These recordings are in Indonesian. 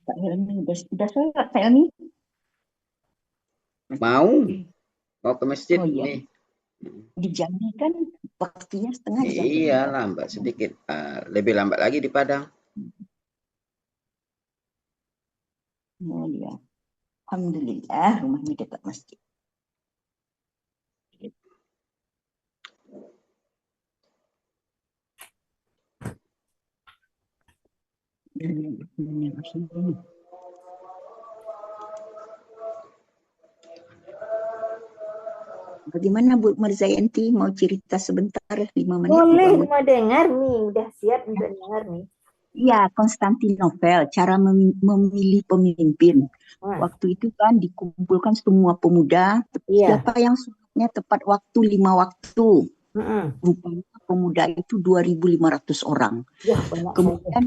Kak Helmi udah sholat Kak Helmi? Mau ke masjid Oh iya, nih. di Jambi kan waktunya setengah jam Iya, berubah. lambat sedikit. Lebih lambat lagi di Padang. Oh iya, Alhamdulillah rumahnya dekat masjid. Bagaimana Bu Marzayanti mau cerita sebentar 5 menit Bu Boleh, Anggun? mau dengar nih. Udah siap untuk dengar nih. Iya, Konstantinopel, cara memilih pemimpin. Wah, Waktu itu kan dikumpulkan semua pemuda, iya. siapa yang sholatnya tepat waktu 5 waktu. Mm-mm. Rupanya pemuda itu 2.500 orang. Wah, banyak saja. Kemudian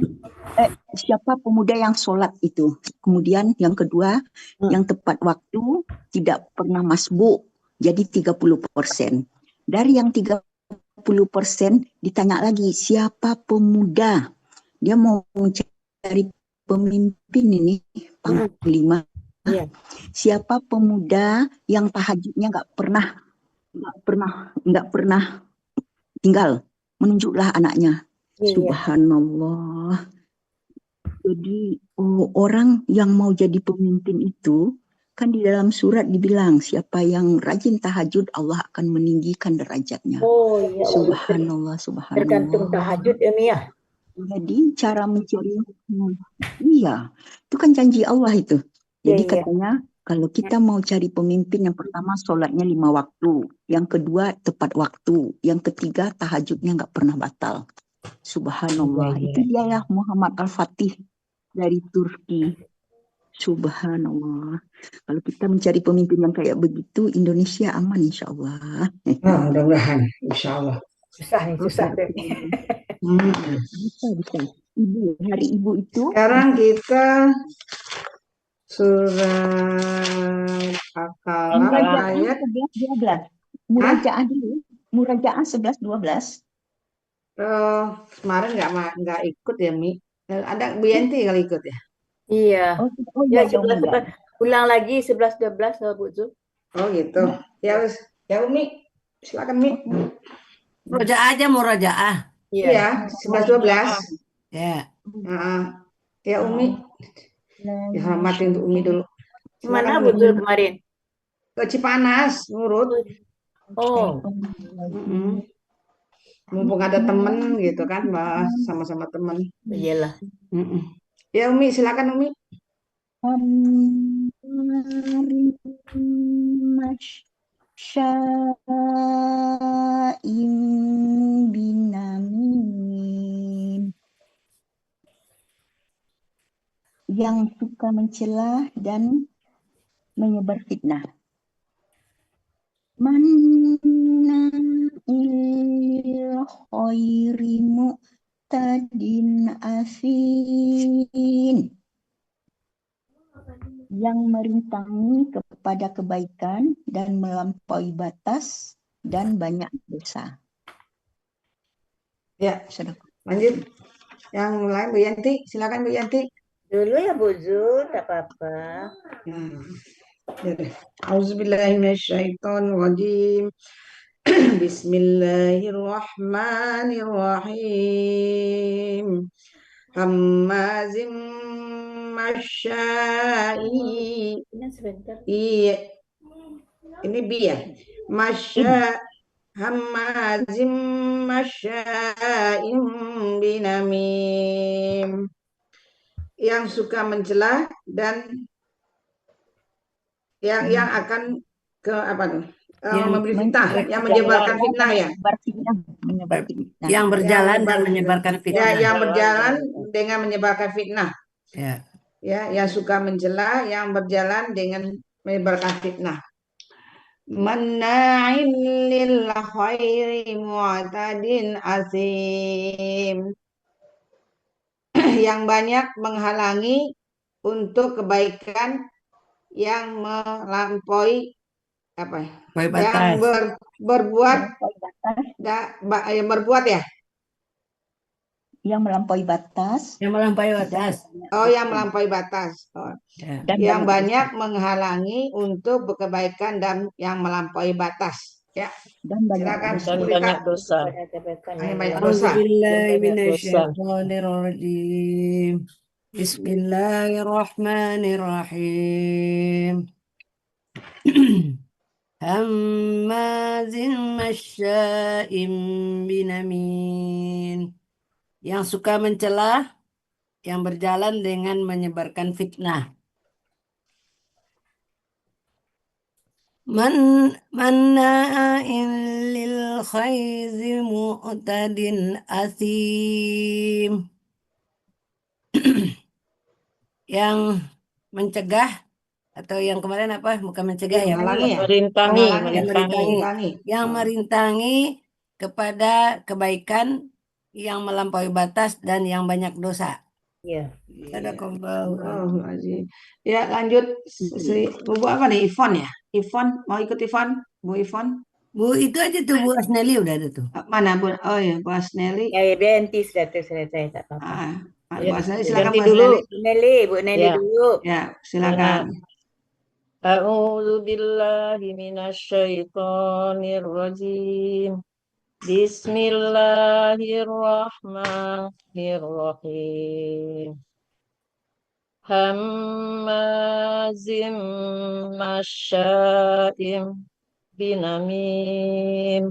siapa pemuda yang sholat itu. Kemudian yang kedua, yang tepat waktu, tidak pernah masbuk, jadi 30%. Dari yang 30% ditanya lagi, siapa pemuda? Dia mau mencari pemimpin ini, Mm-mm. panglima. Iya, Siapa pemuda yang tahajudnya nggak pernah tinggal, menunjuklah anaknya. iya. Subhanallah. Jadi orang yang mau jadi pemimpin itu kan di dalam surat dibilang siapa yang rajin tahajud Allah akan meninggikan derajatnya. Oh, iya. Subhanallah, Tergantung subhanallah. tahajud ya, Mia. Jadi cara mencari, iya, itu kan janji Allah itu. Iya, Jadi iya. katanya kalau kita mau cari pemimpin, yang pertama sholatnya 5 waktu, yang kedua tepat waktu, yang ketiga tahajudnya nggak pernah batal. Iya, Subhanallah, iya. itu dia ya Muhammad Al-Fatih dari Turki. Subhanallah. Kalau kita mencari pemimpin yang kayak begitu, Indonesia aman insya Allah. Nah, mudah-mudahan, insya Allah. Susah nih, susah tuh. Bisa, bisa. Ibu, hari ibu itu Sekarang bisa kita surat Al-Qalam murajaah ayat. 11-12. Hah? Murajaah dulu. Murajaah 11-12. Kemarin nggak ikut ya, Mi. Ada Bu Yanti kali ikut ya? Iya. Oh Ya, iya, ya Umi, 11, ya. 11. Ulang lagi 11, 12, Bu Zul. Oh gitu. Ya, wis. Ya Umi, silakan Mi. Murojaah aja murojaah. Iya. Iya, 11-12. Ya. Heeh. Ya Umi, dihormati untuk Umi dulu. Mana Silakan Bu Umi. Zul kemarin? Ke Cipanas, nurut. Oh, Mm-mm. Mumpung ada temen gitu kan, bahas sama-sama temen. iyalah. Mm-mm. Ya Umi, silakan Umi. Masya'im binamin, yang suka mencela dan menyebar fitnah. Manna'il khairi mu'tadin asin, yang merintangi kepada kebaikan dan melampaui batas dan banyak dosa. Ya, Sedekah. lanjut. Yang lain Bu Yanti, silakan Bu Yanti. Dulu ya Bu Zul, tak apa-apa. Auzubillahiminasyaitonirrajim. Bismillahirrahmanirrahim. Hammazim masyai. Ini sebentar. Iya, ini bi ya. Masya Hammazim masya'im binamim, yang suka mencela dan yang akan ke apa nih? Yang Memberi fitnah, yang menyebarkan fitnah ya. Menyebar fitnah. yang Yang berjalan dan menyebarkan ya, fitnah. yang berjalan dengan menyebarkan fitnah. Ya. Ya, yang suka mencela, yang berjalan dengan menyebarkan fitnah. Manna'in lil khairi mu'tadin asim, yang banyak menghalangi untuk kebaikan, yang melampaui apa ya? Baik Yang batas. berbuat Melampaui batas. yang berbuat ya, yang melampaui batas Yang melampaui batas. Oh, yang melampaui batas. Oh, Ya. dan yang banyak banyak menghalangi untuk berkebaikan dan yang melampaui batas. Ya, dan banyak silakan dosa. Bu banyak Rita. dosa. Pada kebaikan Ini yang banyak melampaui. dosa. A'udzubillahi Banyak dosa. minasyaitonirrajim. Bismillahirrahmanirrahim. Hammazin masya'im binamin. Yang suka mencela, yang berjalan dengan menyebarkan fitnah. Manna'in lil khairi mu'tadin asim. Yang mencegah atau yang kemarin apa? Bukan mencegah ya. Menghalangi ya? Merintangi, Menghalangi ya? Yang merintangi. Merintangi. Yang Oh. merintangi kepada kebaikan, yang melampaui batas dan yang banyak dosa. Iya. Sadaqallahu Astagfirullahaladzim. Ya, lanjut. Bu apa nih? Ivon ya? Ivon, mau ikut Ivon? Bu Ivon? Bu, itu aja tuh Bu Asneli udah ada tuh. Mana Bu? Oh ya, Bu Asneli. Ya, ya ganti sudah selesai, tak apa-apa. Bu Asneli, silakan Ganti Bu dulu. Asneli. Bu Nelly Ya. dulu. Ya, silakan. A'udzu billahi minasyaitonir rajim. Bismillahirrahmanirrahim. Hammazim masya'im binamim.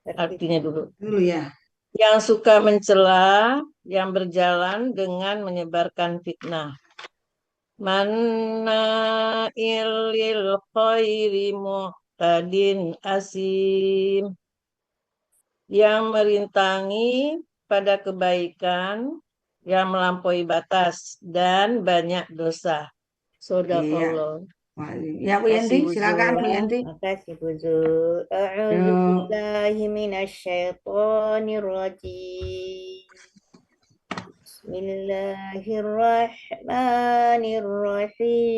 Artinya dulu. Dulu ya. Yang suka mencela, yang berjalan dengan menyebarkan fitnah. Manna'il lil khairi mu'tadin asim. Yang merintangi pada kebaikan, yang melampaui batas dan banyak dosa. Sadaqallah. Ya, Bu Yanti, Kasih, Bu silakan Bu Zul. Yanti. Makasih Bu Zul. A'udzu billahi minasyaitonir rajim.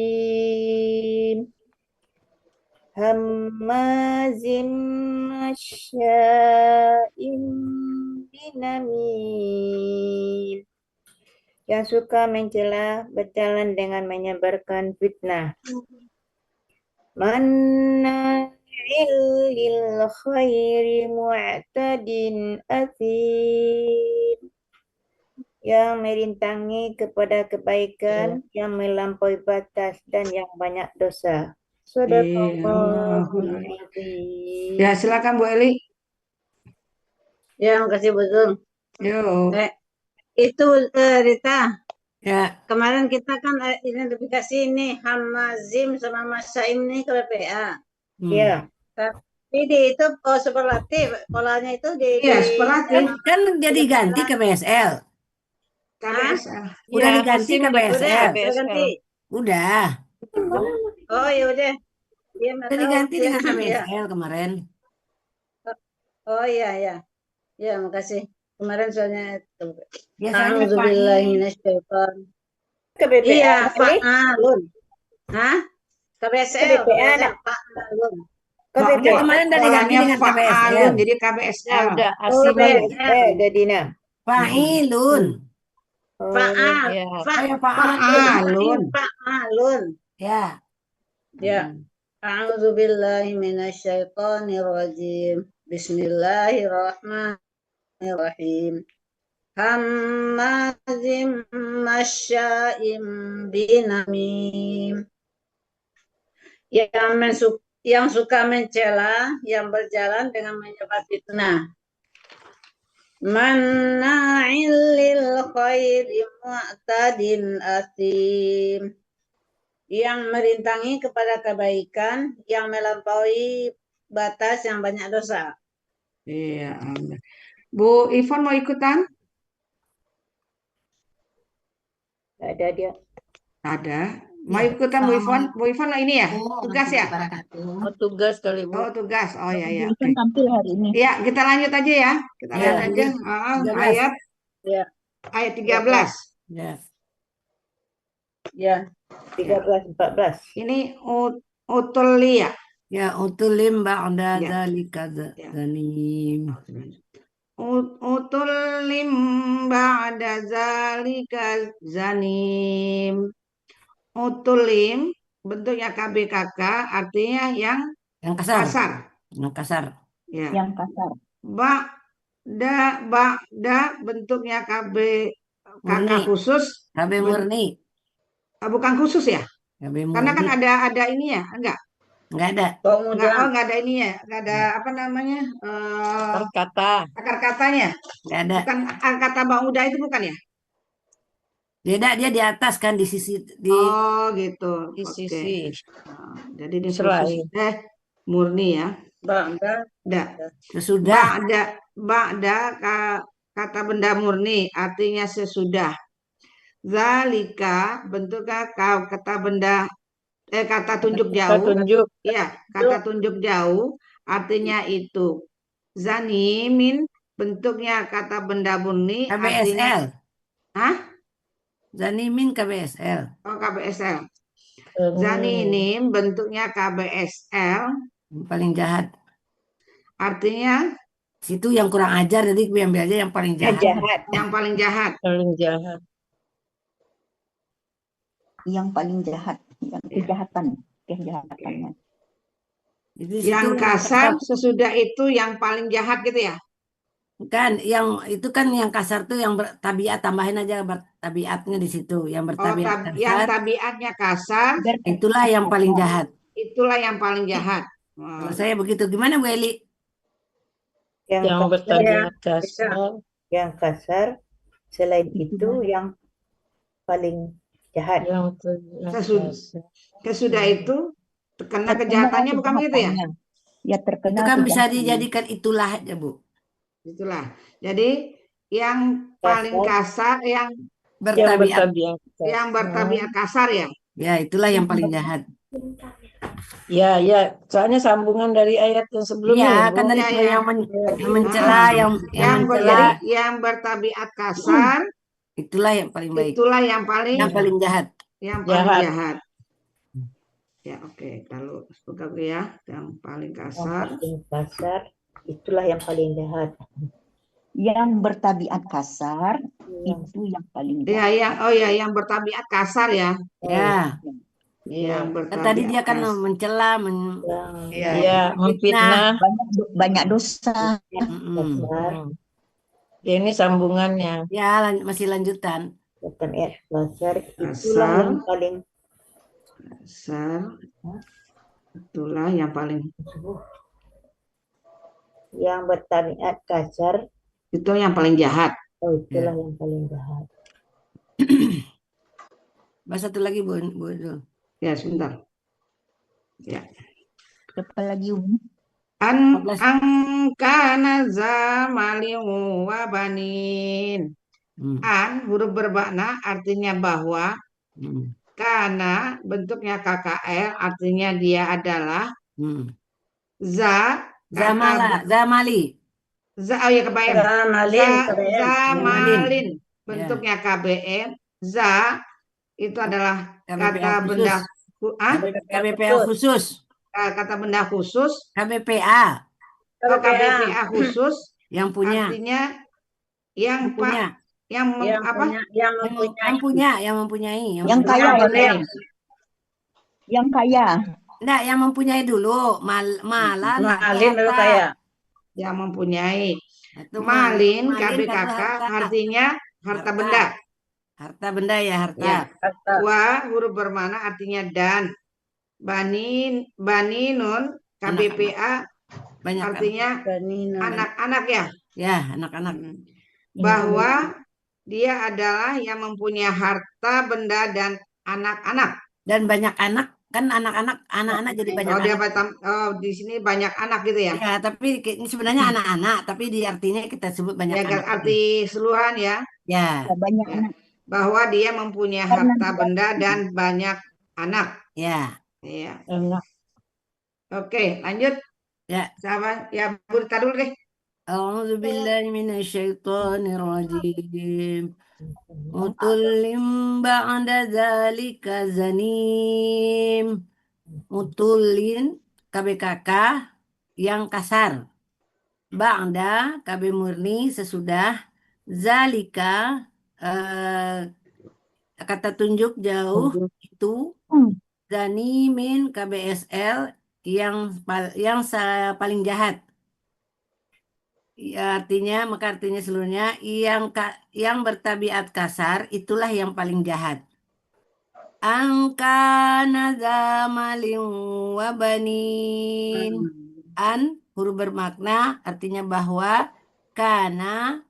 Bismillahirrahmanirrahim. Hammazim masya'im binamim. Yang suka mencela, berjalan dengan menyebarkan fitnah. Manna'il lil khairi mu'tadin asim. Yang merintangi kepada kebaikan, yang melampaui batas dan yang banyak dosa. Sadaqallahul azim. Ya, silakan Bu Eli. Ya, makasih Bu Zul. Yo. Itu Rita, Ya, kemarin kita kan identifikasi ini Hamazim sama Masaim nih ke BPA. Ya. Tapi di itu superlatif, polanya itu di Iya, superlatif. kan jadi ganti ke BSL. KBSL. Udah Ya, diganti Hasim ke udah BSL. udah ganti. Udah. Oh ya udah. Iya nggak Udah tahu. diganti Ya, dengan ya. KBSL kemarin. Oh iya ya. Ya makasih. Kemarin soalnya itu. Biasanya A'udzubillahiminasyaiton. Ke BPA Iya, kali? Fa'alun. Hah? KBSL. BPA, nak? Fa'alun. Ke Udah BPA. kemarin udah diganti Polanya dengan fa'alun, KBSL. jadi Ya KBSL. udah, Oh, Hasim. BPA Dadina. Fa'ilun. Oh, Fa'al. Ya. Kayak Fa'alun. Fa'alun. Ya. Ya. A'udzubillahi minasyaitonirrajim. Bismillahirrahmanirrahim. Hammazim masya'im binamim. Yang suka mencela, yang berjalan dengan menyebar fitnah. Manna'il lil khairi mu'tadin asim. Yang merintangi kepada kebaikan, yang melampaui batas, yang banyak dosa. Iya. Bu Ivon mau ikutan? ada dia. Ada. Mau Ya, ikutan Bu Ivon? Bu Ivon ini ya? Tugas ya? Oh, tugas kali, Bu. Oh, tugas. Oh ya ya. Bukan tampil hari ini. Ya, kita lanjut aja ya. Kita Ya, lanjut aja. lanjut. 13. Ayat Ya. ayat 13. Ya. Ya. 13, 14. Ini utulia. Ya, utulim ba'da Ya. dzalika zanim. Utulim ba'da zalika zanim. Utulim bentuknya KBKK artinya yang Yang kasar. kasar. Yang kasar. Ya. Yang kasar. Ba'da bentuknya KBKK Murni. khusus. KB murni. Bukan khusus ya? KB Karena kan murni. ada ini ya, enggak? Enggak ada. Enggak ada ini ya, enggak ada apa namanya? Kata. Akar katanya. Enggak ada. Bukan kata Bang Uda itu bukan ya? Dia di atas kan di sisi di Oh, gitu. Di Oke. sisi. Nah, jadi ini Selain. khusus murni ya. Bangga. sesudah. Ba'da kata benda murni artinya sesudah. Zalika bentuknya kata benda kata tunjuk Kata jauh. tunjuk. Iya, kata tunjuk jauh artinya itu. Zanimin bentuknya kata benda murni artinya KBSL. Hah? Zanimin KBSL. Oh, KBSL. Zaninim bentuknya KBSL Yang paling jahat. artinya Situ yang kurang ajar, jadi gue ambil aja yang paling jahat. yang paling jahat. Paling jahat. Yang paling jahat. Yang Ya. kejahatannya. Jadi Yang situ kasar sesudah itu yang paling jahat gitu ya. kan yang itu kan yang kasar tuh yang bertabiat, tambahin aja bertabiatnya di situ. Yang Oh, bertabiat yang kasar tabiatnya kasar itulah yang paling jahat. itulah yang paling jahat. Kalau saya begitu, gimana Bu Eli? Yang bertabiat kasar. Yang kasar, selain itu yang paling jahat. Yang bertabiat Sesudah. kasar. Sesudah itu terkena kejahatannya bukan begitu ya? Ya terkena Itu kan bisa kejahatannya. dijadikan itulah aja Bu. Itulah. Jadi yang paling kasar Yang Bertabiat. bertabiat kasar. yang bertabiat kasar ya. Ya itulah yang paling jahat. Ya, soalnya sambungan dari ayat yang sebelumnya Iya ya, kan Bu. tadi Ya, tuh ya. yang mencela, yang mencela yang bertabiat kasar itulah yang paling baik. itulah yang paling jahat. jahat. Ya, oke. Lalu pegang ya, yang paling kasar. Yang paling kasar, itulah yang paling jahat. Yang bertabiat kasar itu yang paling Ya, jahat. yang bertabiat kasar ya. Ya. Yang Kan bertabiat tadi dia kan kasar. mencela, Ya, memfitnah. Banyak dosa. Mm-mm. Ya, ini sambungannya. Ya masih lanjutan. Bertabiat kasar, itulah Kasar. yang paling Kasar. Itulah yang paling yang bertabiat kasar, itu yang paling jahat. itulah yang paling jahat. Bahas satu lagi Bu Zul. Ya, sebentar. Ya. Apa lagi Umi? Angkana zamali wa banin. Huruf bermakna artinya bahwa. Karena bentuknya KKL artinya dia adalah Zamali. Oh ya KBM. Zamalin. Bentuknya KBM. Za itu adalah kata benda KBPA khusus. Kata benda khusus. KBPA. KBPA khusus. Yang punya. Artinya yang punya. Yang mempunyai. Yang kaya. Yang kaya. Enggak, yang mempunyai dulu. Malin dulu kaya. Yang mempunyai. Itu Malin kartu KBKK harta. artinya harta benda. Harta benda ya, harta. Ya. Wa huruf bermakna artinya dan. Baninun KBPA Banyak artinya anak-anak ya. Ya, anak-anak. Bahwa dia adalah yang mempunyai harta benda dan anak-anak. Dan banyak anak, kan anak-anak jadi banyak anak. Di sini banyak anak gitu ya. Ya, tapi ini sebenarnya anak-anak, tapi di artinya kita sebut banyak Ya, anak. arti seluruhan ya. Ya. Banyak anak. Bahwa dia mempunyai harta benda dan banyak anak. Ya. Ya. Enak. Oke, lanjut. Ya. Sahabat, ya Burta dulu deh. A'udzubillahi minasyaitonirrajim. Utulim ba'da zalika zanim. Utulin KBKK yang kasar. ba'da KB murni sesudah, zalika kata tunjuk jauh itu, zanimin KBSL yang paling jahat. Ya, maka artinya seluruhnya yang bertabiat kasar itulah yang paling jahat. Angka nazamalin wabanin. An huruf bermakna artinya bahwa, karena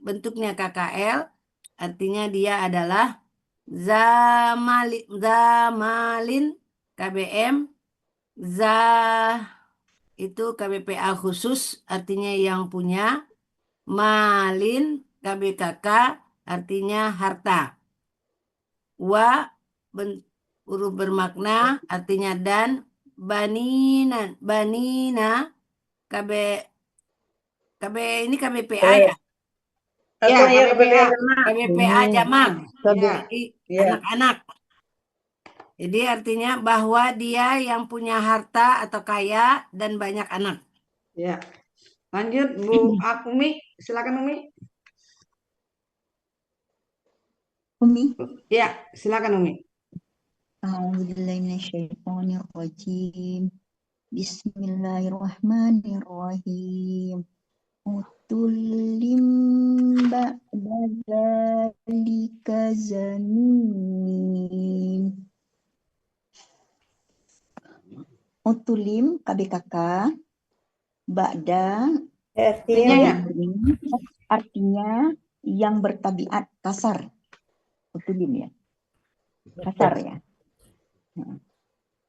bentuknya KKL artinya dia adalah zamalin KBM, itu KBPA khusus artinya yang punya, malin KBKK artinya harta, huruf bermakna artinya dan, banina KB ini KBPA ya, Ya, KBPA. KBPA jamak, Ya. jadi Ya. anak-anak. Jadi artinya bahwa dia yang punya harta atau kaya dan banyak anak. Ya. Lanjut Bu Umi, silakan Umi. Umi. Ya, silakan Umi. A'udzubillahiminasyaitonirrajim. Bismillahirrahmanirrahim. Utulim ba'da dzalika zanim. Utulim KBKK ba'da artinya yang bertabiat kasar. Utulim ya. Kasar ya.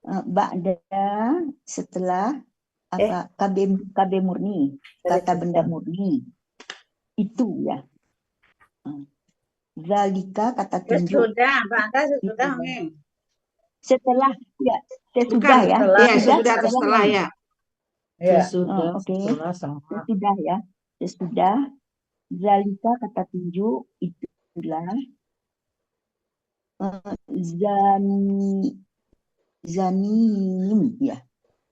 Ba'da setelah apa KB murni, kata benda murni itu ya. Zalika kata tunjuk. Sesudah, Ba'da sesudah Umi. Setelah ya, sesudah Bukan, ya. ya, sesudah atau setelah ya. Ya. Sesudah, Oke. setelah sama. Sesudah ya. Sesudah zalika kata tunjuk itulah zanim ya.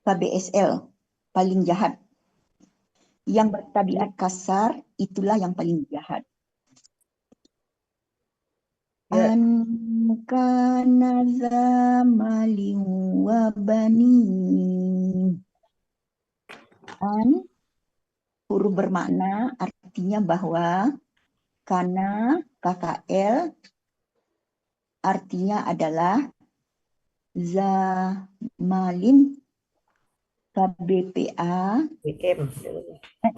KBSL paling jahat. Yang bertabiat kasar itulah yang paling jahat. Ya. Kana zamalin wa banin. Huruf bermakna artinya bahwa karena KKL artinya adalah zamalin KBPA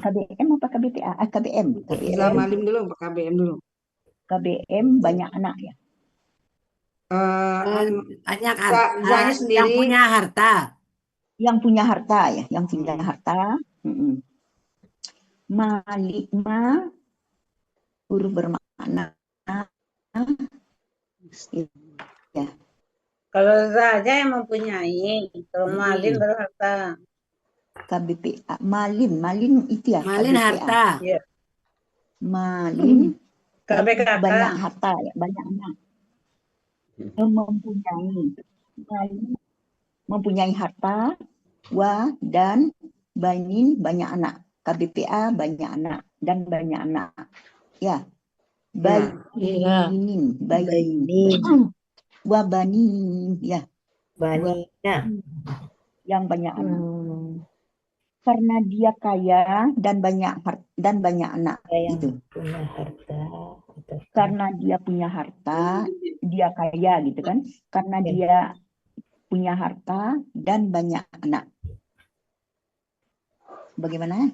KBM apa KBPA? KBM. Zamalim dulu, Pak KBM dulu. KBM banyak anak ya. Banyak Zanya yang sendiri. punya harta. Yang punya harta ya, yang punya harta. Malikma huruf bermakna ya. Kalau saja yang mempunyai, kalau malin baru harta. KBPA malin itu ya. Malin KBPA. harta. Ya. Malin KBKK. banyak harta ya, banyak anak. Mempunyai harta, dan banin banyak anak. KBPA banyak anak dan banyak anak. Ya. Bainin. Banin ya. Banina. Yang banyak anak. Karena dia kaya dan banyak anak itu. Punya harta. Karena dia punya harta, dia kaya gitu kan. Karena dia punya harta dan banyak anak. Bagaimana?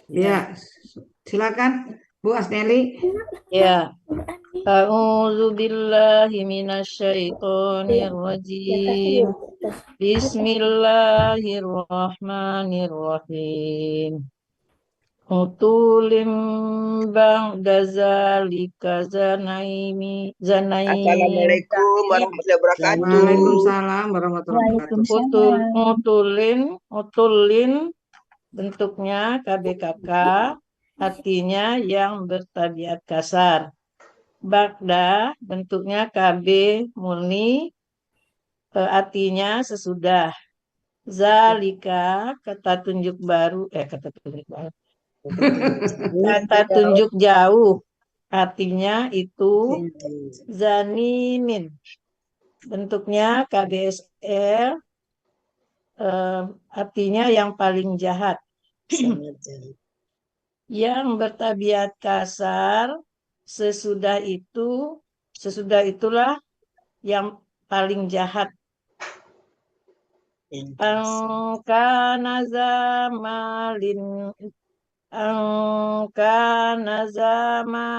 Ya, silakan Bu Asneli. Ya. A'udzu billahi minasyaitonir rajim. Bismillahirrahmanirrahim. Utulim ba'da zalika zanaimi. Assalamualaikum warahmatullahi wabarakatuh. Waalaikumsalam warahmatullahi wabarakatuh. Utulin bentuknya KBKK artinya yang bertabiat kasar. Ba'da bentuknya KB murni artinya sesudah. Zalika kata tunjuk baru Kata tunjuk jauh artinya itu zanimin. Bentuknya KBSL, artinya yang paling jahat. Yang bertabiat kasar, sesudah itulah yang paling jahat. Angkana zamalin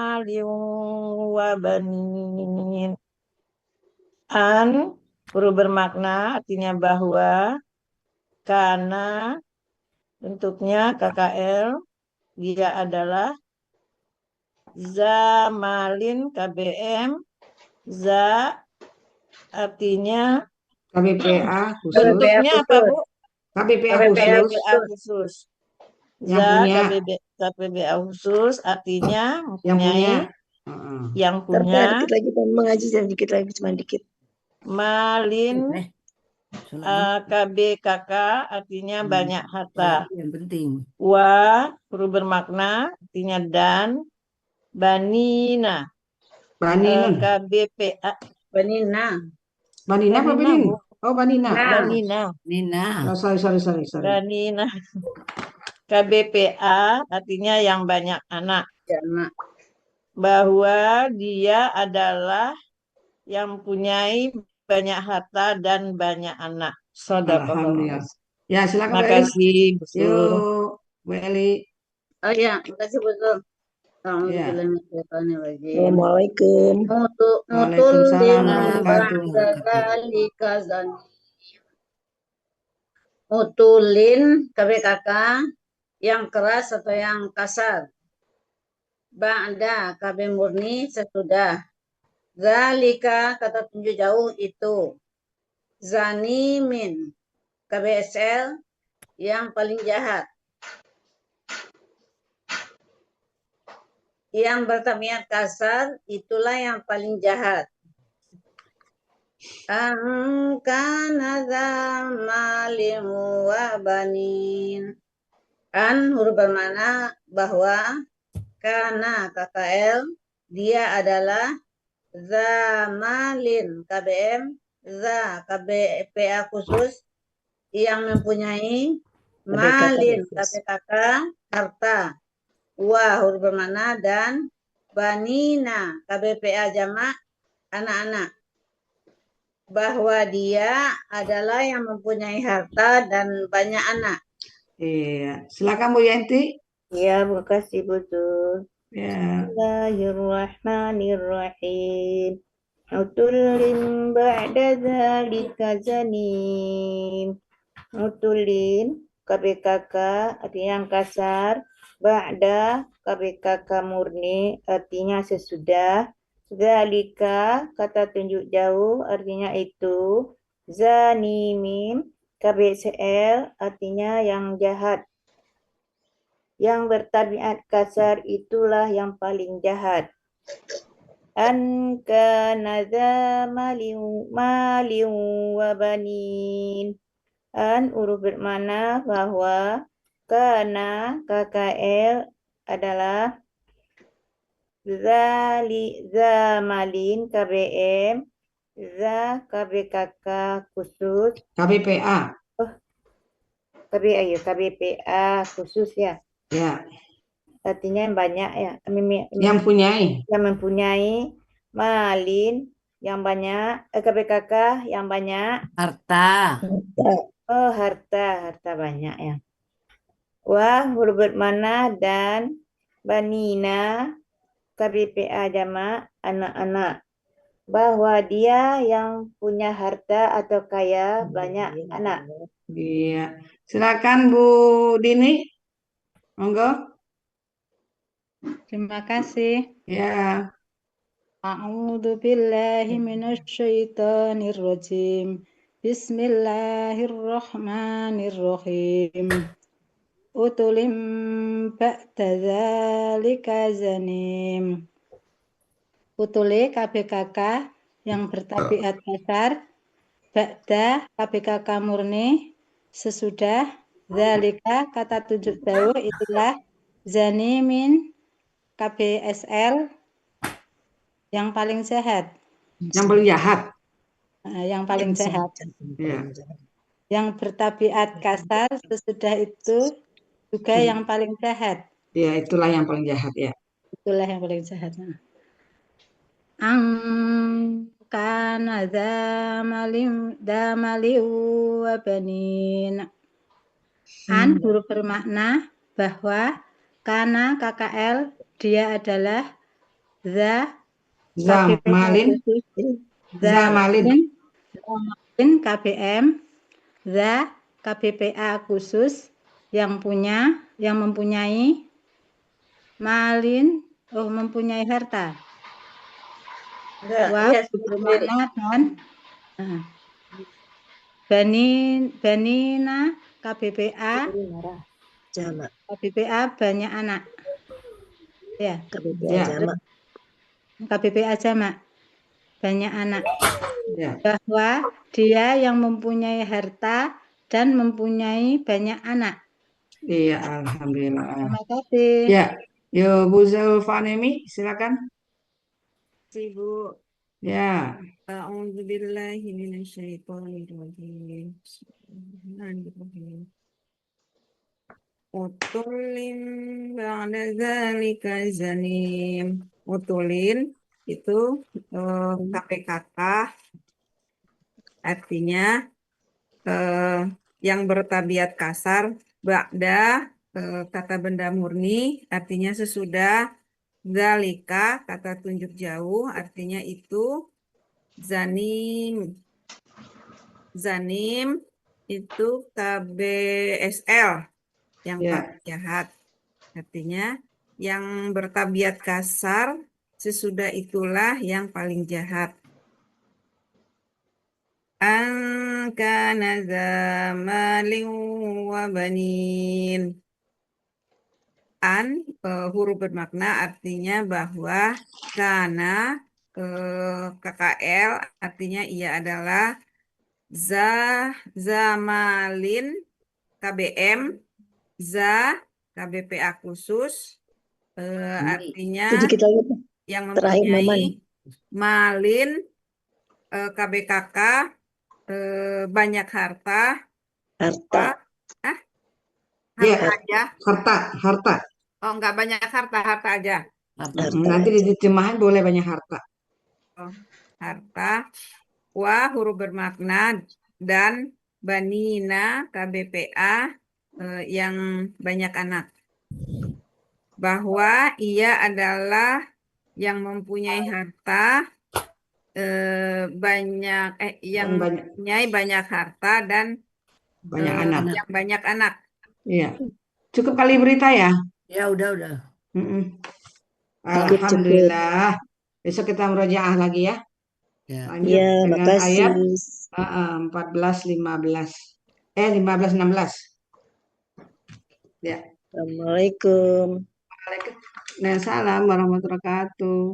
wa banin. An huruf bermakna artinya bahwa, karena bentuknya KKL, dia adalah zamalin KBM, za artinya KBPA khusus. bentuknya apa Bu? KBPA KBPA khusus. khusus. Yang Za punya. KBPA khusus artinya Yang punya. yang punya Dikit lagi dan mengaji dan dikit lagi cuma dikit. malin KBKK artinya banyak harta. Yang penting. Wa huruf bermakna artinya dan. Banina Baninun. KBPA Banina. Banina apa Banina, Benin? Bu. Oh, Banina. Banina Nina. Oh, sorry. Banina KBPA artinya yang banyak anak. Jama. Bahwa dia adalah yang mempunyai banyak harta dan banyak anak. Alhamdulillah. Shadaqallah. Ya, silakan Bu Eli. Makasih, Bu Sur. Yuk, Bu Eli. Oh ya, makasih betul. Ya. Assalamualaikum. Waalaikumsalam warahmatullahi Mutulin KBKK yang keras atau yang kasar. Ba'da KB murni sesudah. Zalika kata tunjuk jauh itu. Zanimin KBSL yang paling jahat. Yang bertabiat kasar itulah yang paling jahat. Kana zamalin wa banin. An huruf bermakna bahwa, karena KKL dia adalah zamalin KBM, za KBPA khusus yang mempunyai, malin KBKK harta, wa huruf bermakna dan, banina KBPA jamak anak-anak, bahwa dia adalah yang mempunyai harta dan banyak anak. Iya, silakan Bu Yanti. Ya, makasih betul. Ya. Bismillahirrahmanirrahim. Utulin ba'da zalika zanim. Utulin KBKK artinya yang kasar. Ba'da KBKK murni artinya sesudah. Zalika kata tunjuk jauh artinya itu. Zanimin KBCL artinya yang jahat. Yang bertabiat kasar itulah yang paling jahat. An kana dza malin wa banin. An huruf bermakna bahwa, kana KKL adalah zamalin KBM, za KBKK khusus, KBPA. KBPA khusus ya. Ya. Artinya yang banyak ya. Yang mempunyai, malin yang banyak, KBKK yang banyak, Harta. oh harta banyak ya. Wah huruf bermakna dan, banina KBPA jamak anak-anak, bahwa dia yang punya harta atau kaya banyak anak. Iya. Silakan Bu Dini. Monggo. Terima kasih. Ya. A'udzu billahi minasyaitonir rajim. Bismillahirrahmanirrahim. Utulim ba'da dzalika zanim. Utuli KBKK yang bertabiat kasar. Ba'da KBKK murni sesudah. Dzalika kata tunjuk jauh itulah Zanimin KBSL yang paling sehat. Yang paling jahat. Yang paling sehat. Ya. Yang bertabiat kasar sesudah itu juga yang paling sehat. Ya, itulah yang paling jahat ya. Itulah yang paling sehat. Kana damali wa banin. An huruf bermakna bahwa karena KKL dia adalah Zamalin KBM KBPA khusus yang mempunyai mempunyai harta. Bermakna dan banina KBPA banyak anak. Ya. KBPA jamak banyak anak. Ya. Bahwa dia yang mempunyai harta dan mempunyai banyak anak. Iya, alhamdulillah. Terima kasih. Ya, yo Bu Zulfanemi, silakan. Bu. Ya. A'udzubillahi minasyaitonirrajim. Bismillahirrahmanirrahim. Utulin ba'da zalika zanim. Utulin itu KPKK artinya yang bertabiat kasar. Ba'da kata benda murni artinya sesudah. Zalika kata tunjuk jauh artinya itu. Zanim itu KBSL yang paling jahat. Artinya yang bertabiat kasar sesudah itulah yang paling jahat. Kana zamalin wa banin. Huruf bermakna artinya bahwa karena KKL artinya ia adalah zamalin KBM KBPA khusus artinya yang mempunyai malin KBKK banyak harta aja. Harta. Oh, enggak banyak harta aja. Nanti diterjemahan boleh banyak harta. Harta. Wa huruf bermakna dan banina KBPA yang banyak anak. Bahwa ia adalah yang mempunyai harta mempunyai banyak harta dan yang banyak anak. Iya. Cukup kali berita ya? Ya, udah. Alhamdulillah. Besok kita murojaah lagi ya. Lanjut dengan ayat 14, 15. 15, 16. Ya. Assalamualaikum. Waalaikumsalam warahmatullahi wabarakatuh.